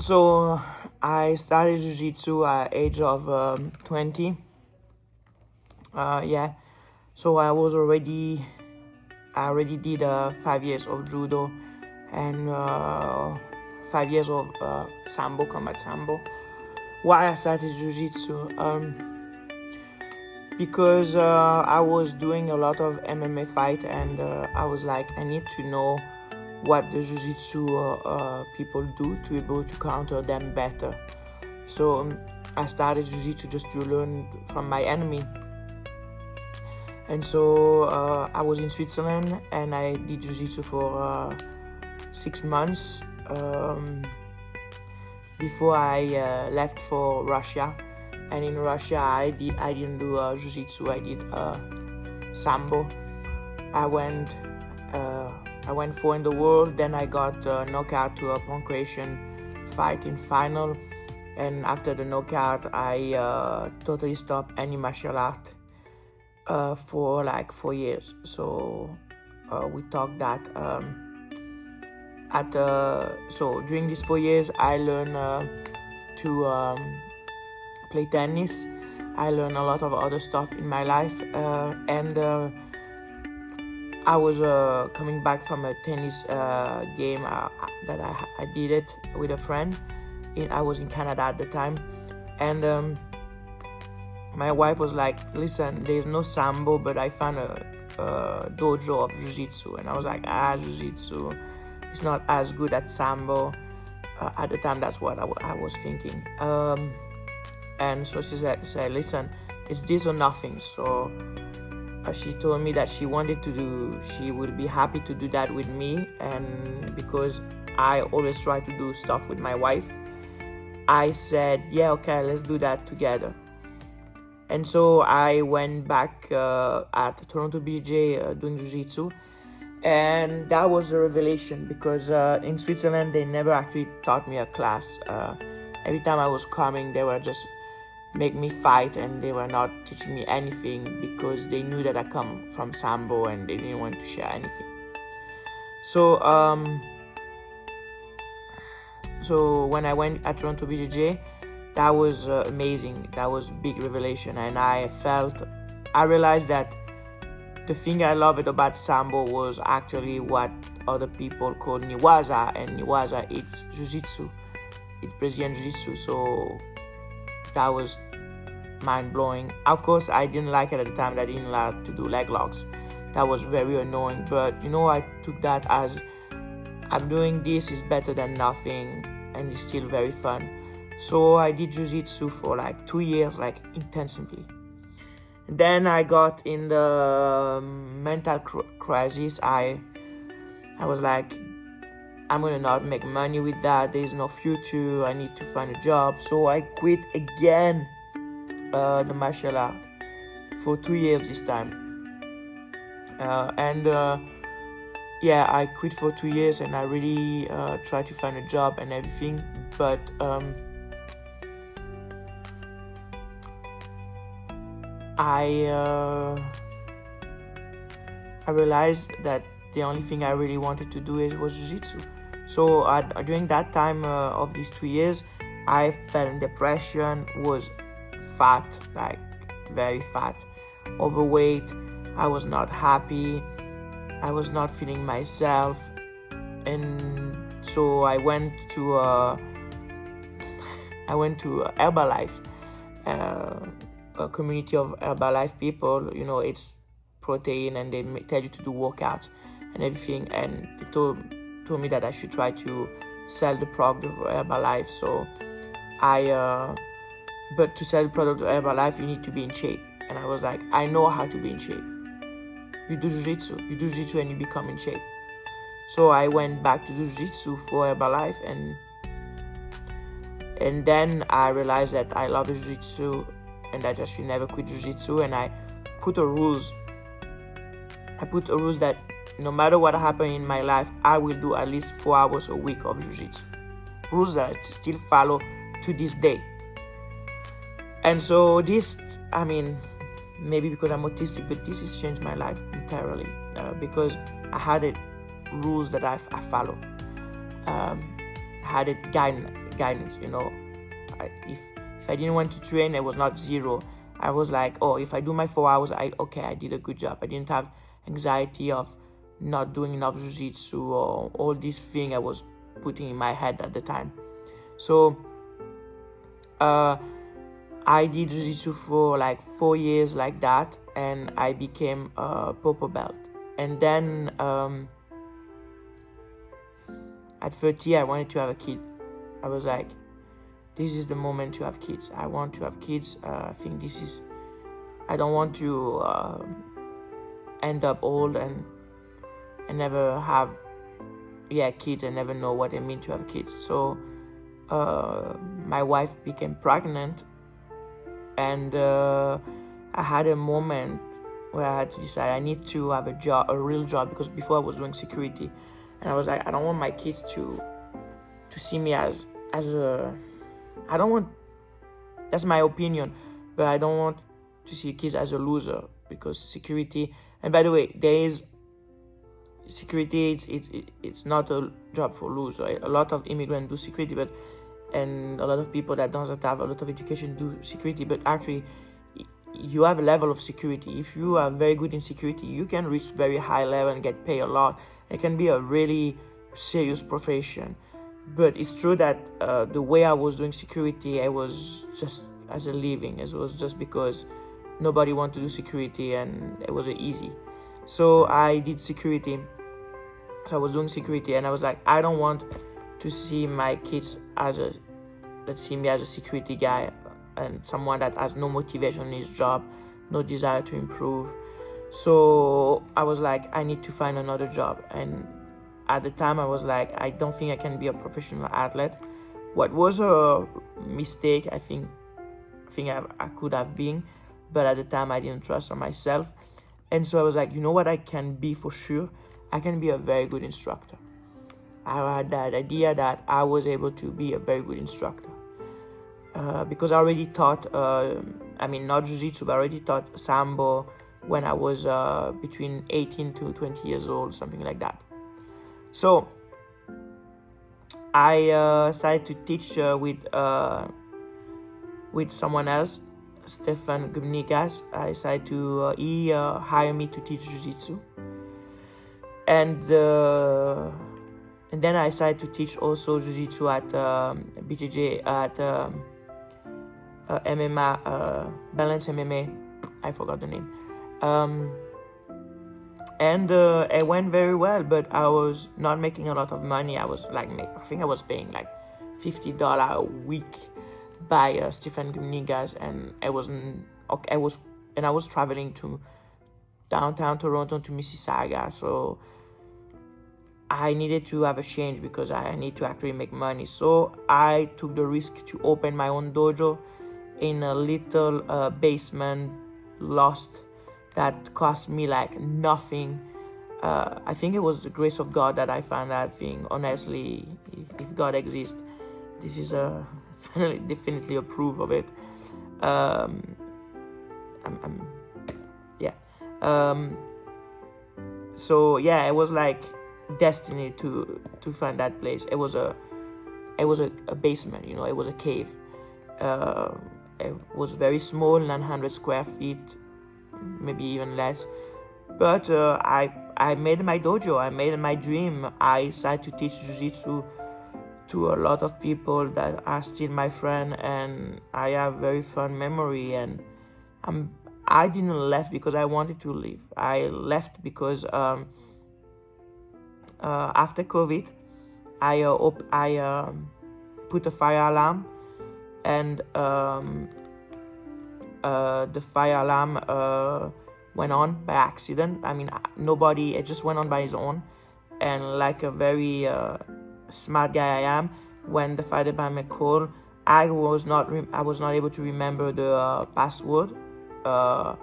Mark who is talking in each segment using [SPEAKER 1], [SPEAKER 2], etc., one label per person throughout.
[SPEAKER 1] So I started jiu-jitsu at age of 20. Yeah. So I already did 5 years of judo and 5 years of sambo, combat sambo. Why I started jiu-jitsu? Because I was doing a lot of MMA fight, and I was like, I need to know what the jiu-jitsu people do to be able to counter them better. So I started jiu-jitsu just to learn from my enemy. And so I was in Switzerland and I did jiu-jitsu for 6 months before I left for Russia. And in Russia I didn't do jiu-jitsu, I did sambo. I went 4 in the world, then I got knocked out to a pancration fight in final, and after the knockout I totally stopped any martial art for like 4 years. So we talked that so during these 4 years I learned to play tennis. I learned a lot of other stuff in my life, and I was coming back from a tennis game that I did it with a friend. I was in Canada at the time, and my wife was like, listen, there's no sambo, but I found a dojo of jiu-jitsu. And I was like, jiu-jitsu, it's not as good as sambo. At the time, that's what I was thinking. And so she said, listen, it's this or nothing. So she told me that she would be happy to do that with me. And because I always try to do stuff with my wife, I said, yeah, okay, let's do that together. And so I went back at Toronto BJ doing jiu-jitsu. And that was a revelation, because in Switzerland, they never actually taught me a class. Every time I was coming, they were just make me fight, and they were not teaching me anything because they knew that I come from sambo and they didn't want to share anything. So when I went at Toronto BJJ, that was amazing. That was a big revelation, and I realized that the thing I loved about sambo was actually what other people call niwaza, and niwaza, it's jiu-jitsu, it's Brazilian jiu-jitsu. So that was mind-blowing. Of course, I didn't like it at the time. I didn't like to do leg locks. That was very annoying, but I took that as I'm doing this is better than nothing, and it's still very fun. So I did jiu-jitsu for like 2 years, like intensively. And then I got in the mental crisis. I was like, I'm gonna not make money with that. There's no future. I need to find a job. So I quit again the martial art for 2 years this time. I quit for 2 years, and I really tried to find a job and everything. But I realized that the only thing I really wanted to do was jiu-jitsu. So during that time of these 2 years, I fell in depression, was fat, like very fat, overweight. I was not happy. I was not feeling myself. And so I went to Herbalife, a community of Herbalife people. It's protein, and they tell you to do workouts and everything. And they told me that I should try to sell the product of Herbalife. So but to sell the product of Herbalife, you need to be in shape. And I was like, I know how to be in shape. You do jiu-jitsu and you become in shape. So I went back to do jiu-jitsu for Herbalife, and then I realized that I love jiu-jitsu and that I should never quit jiu-jitsu. And I put a rules that no matter what happened in my life, I will do at least 4 hours a week of jiu-jitsu. Rules that I still follow to this day. And so this, maybe because I'm autistic, but this has changed my life entirely, because I had rules that I follow. I had it guide guidance, if I didn't want to train, it was not zero. I was like, oh, if I do my 4 hours, I did a good job. I didn't have anxiety of not doing enough jiu-jitsu or all these things I was putting in my head at the time. So I did jiu-jitsu for like 4 years like that, and I became a purple belt. And then at 30, I wanted to have a kid. I was like, this is the moment to have kids. I want to have kids. I think I don't want to end up old and never have kids and never know what it means to have kids. So my wife became pregnant, and I had a moment where I had to decide I need to have a real job, because before I was doing security, and I was like, I don't want my kids to see me as a, I don't want, that's my opinion, but I don't want to see kids as a loser, because security, and by the way, there is security, it's not a job for loser. A lot of immigrants do security, and a lot of people that don't have a lot of education do security, but actually you have a level of security. If you are very good in security, you can reach very high level and get paid a lot. It can be a really serious profession. But it's true that the way I was doing security, I was just as a living. It was just because nobody wanted to do security and it was easy. So I did security. So I was doing security, and I was like, I don't want to see my kids that see me as a security guy and someone that has no motivation in his job, no desire to improve. So I was like, I need to find another job. And at the time I was like, I don't think I can be a professional athlete. What was a mistake, I think I could have been, but at the time I didn't trust on myself. And so I was like, you know what I can be for sure? I can be a very good instructor. I had that idea that I was able to be a very good instructor. Because I already taught, not jiu-jitsu, but I already taught sambo when I was between 18 to 20 years old, something like that. So I started to teach with someone else, Stefan Gumnigas. I started to, he hired me to teach jiu-jitsu. And then I started to teach also jiu-jitsu at BJJ, at MMA, Balance MMA. I forgot the name. And it went very well, but I was not making a lot of money. I was like, I think I was paying like $50 a week by Stefan Gumnigas, and I was traveling to downtown Toronto to Mississauga, so I needed to have a change because I need to actually make money. So I took the risk to open my own dojo in a little basement lost that cost me like nothing. I think it was the grace of God that I found that thing. Honestly, if God exists, this is definitely a proof of it. So yeah, it was like destiny to find that place. It was a basement, it was a cave. It was very small, 900 square feet, maybe even less. But I made my dojo. I made my dream. I started to teach jiu-jitsu to a lot of people that are still my friend, and I have very fun memory. And I didn't left because I wanted to leave. I left because after COVID, I put a fire alarm, and the fire alarm went on by accident. Nobody, it just went on by its own. And like a very smart guy I am, when the fire department called, I was not able to remember the password, the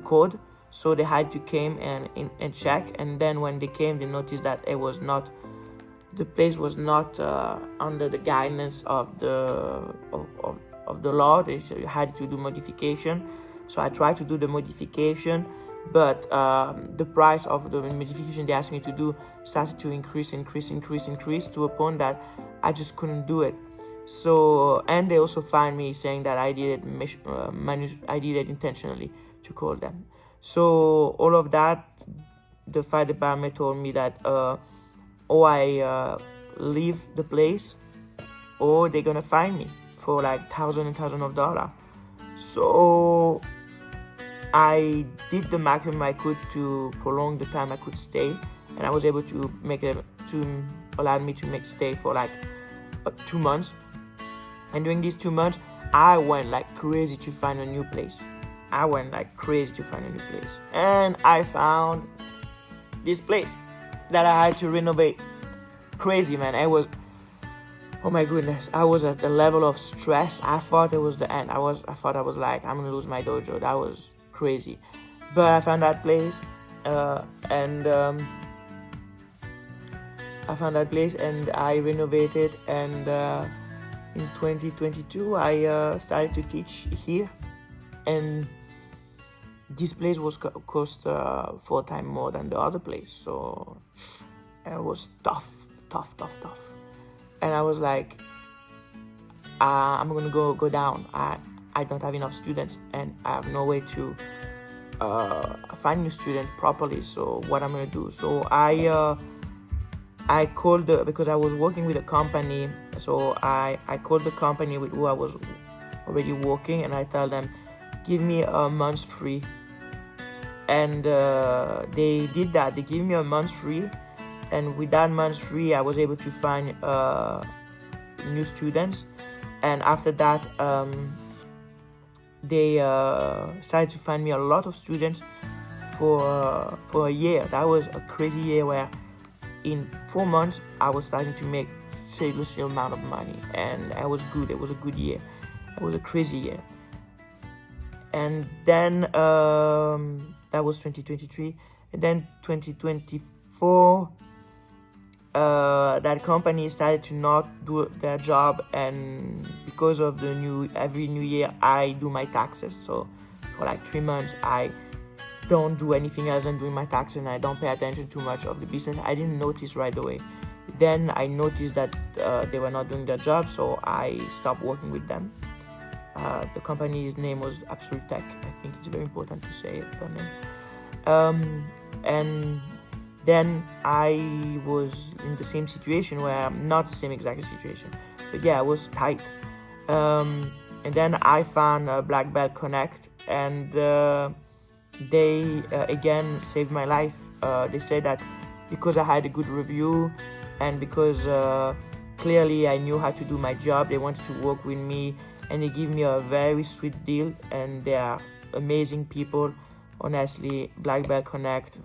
[SPEAKER 1] code. So they had to come and check. And then when they came, they noticed that the place was not under the guidance of the law. They had to do modification. So I tried to do the modification, but the price of the modification they asked me to do started to increase to a point that I just couldn't do it. So, and they also find me saying that I did it, I did it intentionally to call them. So all of that, the fire department told me that or I leave the place, or they're gonna fine me for like thousands and thousands of dollars. So I did the maximum I could to prolong the time I could stay, and I was able to make it to allow me to stay for like 2 months. And during these 2 months, I went like crazy to find a new place. And I found this place that I had to renovate. Crazy, man. Oh my goodness, I was at the level of stress. I thought it was the end. I thought I was like, I'm gonna lose my dojo. That was crazy. But I found that place, and I renovated, and in 2022 I started to teach here, and this place was cost 4 times more than the other place, so it was tough. And I was like, I'm gonna go down. I don't have enough students, and I have no way to find new students properly. So what I'm gonna do? So I called because I was working with a company. So I called the company with who I was already working, and I told them, give me a month free. And they did that. They gave me a month free, and with that month free, I was able to find new students. And after that, they decided to find me a lot of students for a year. That was a crazy year where in 4 months I was starting to make seriously amount of money, and it was good. It was a good year. It was a crazy year. And then that was 2023, and then 2024, that company started to not do their job, and because of every new year I do my taxes. So for like 3 months I don't do anything else than doing my taxes, and I don't pay attention too much of the business. I didn't notice right away. Then I noticed that they were not doing their job, so I stopped working with them. The company's name was Absolute Tech. I think it's very important to say it, the name. And then I was in the same situation, where I'm not the same exact situation, but yeah, I was tight. And then I found Black Belt Connect, and they again saved my life. They said that because I had a good review, and because clearly I knew how to do my job, they wanted to work with me, and they give me a very sweet deal. And they are amazing people. Honestly, Black Belt Connect,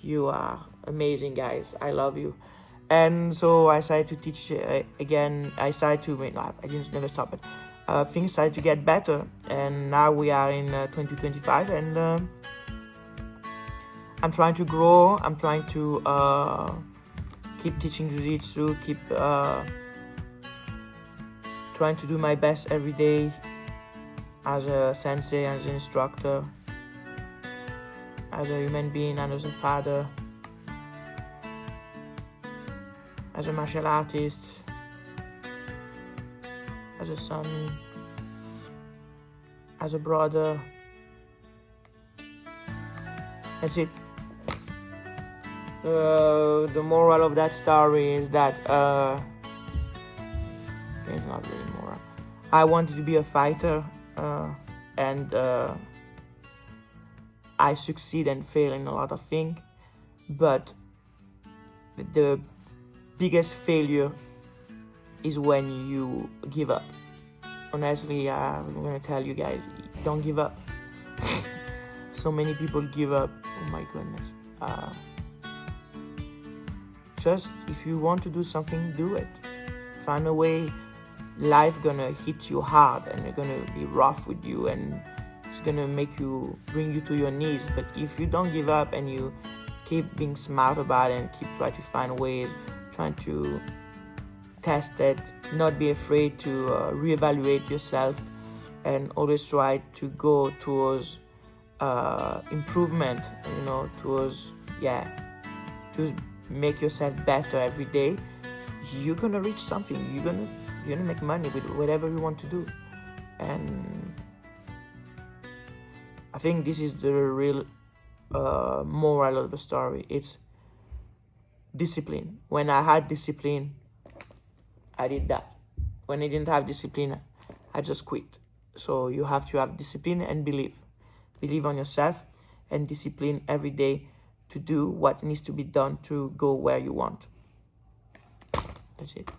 [SPEAKER 1] you are amazing, guys. I love you. And so I started to teach again. I didn't never stop it. Things started to get better, and now we are in 2025, and I'm trying to grow. I'm trying to keep teaching jiu-jitsu, keep trying to do my best every day as a sensei, as an instructor, as a human being, and as a father, as a martial artist, as a son, as a brother. That's it. The moral of that story is that it's not really moral. I wanted to be a fighter, and I succeed and fail in a lot of things, but the biggest failure is when you give up. Honestly, I'm gonna tell you guys, don't give up. So many people give up. Oh my goodness. Just if you want to do something, do it. Find a way. Life gonna hit you hard, and it's gonna be rough with you, and it's gonna bring you to your knees. But if you don't give up, and you keep being smart about it, and keep trying to find ways, trying to test it, not be afraid to reevaluate yourself, and always try to go towards improvement, towards to make yourself better every day, you're gonna reach something. You're you're gonna make money with whatever you want to do. And I think this is the real moral of the story. It's discipline. When I had discipline, I did that. When I didn't have discipline, I just quit. So you have to have discipline and believe. Believe on yourself and discipline every day to do what needs to be done to go where you want. That's it.